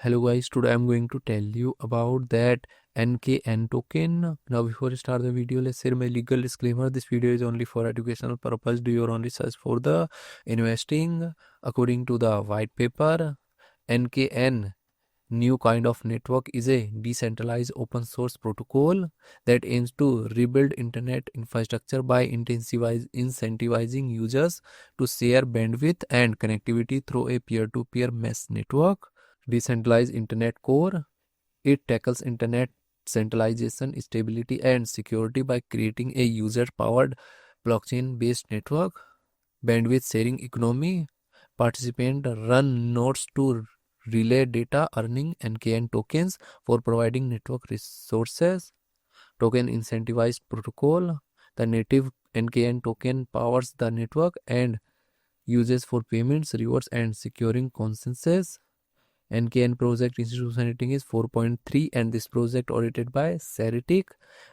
Hello guys, today I'm going to tell you about that NKN token. Now before I start the video, let's say my legal disclaimer. This video is only for educational purpose. Do your own research for the investing. According to the white paper, NKN new kind of network is a decentralized open source protocol that aims to rebuild internet infrastructure by incentivizing users to share bandwidth and connectivity through a peer-to-peer mesh network. Decentralized Internet Core. It tackles internet centralization, stability, and security by creating a user-powered blockchain-based network. Bandwidth sharing economy. Participants run nodes to relay data, earning NKN tokens for providing network resources. Token incentivized protocol. The native NKN token powers the network and uses for payments, rewards, and securing consensus. NKN project institution rating is 4.3 and this project audited by Ceritic.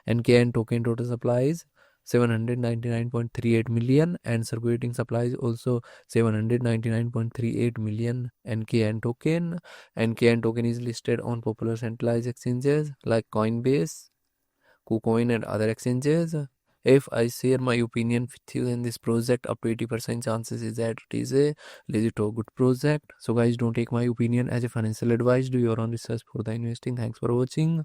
NKN token total supply is 799.38 million and circulating supply is also 799.38 million NKN token. NKN token is listed on popular centralized exchanges like Coinbase, KuCoin and other exchanges. If I share my opinion with you, then this project up to 80% chances is that it is a legit or good project. So guys, don't take my opinion as a financial advice. Do your own research for the investing. Thanks for watching.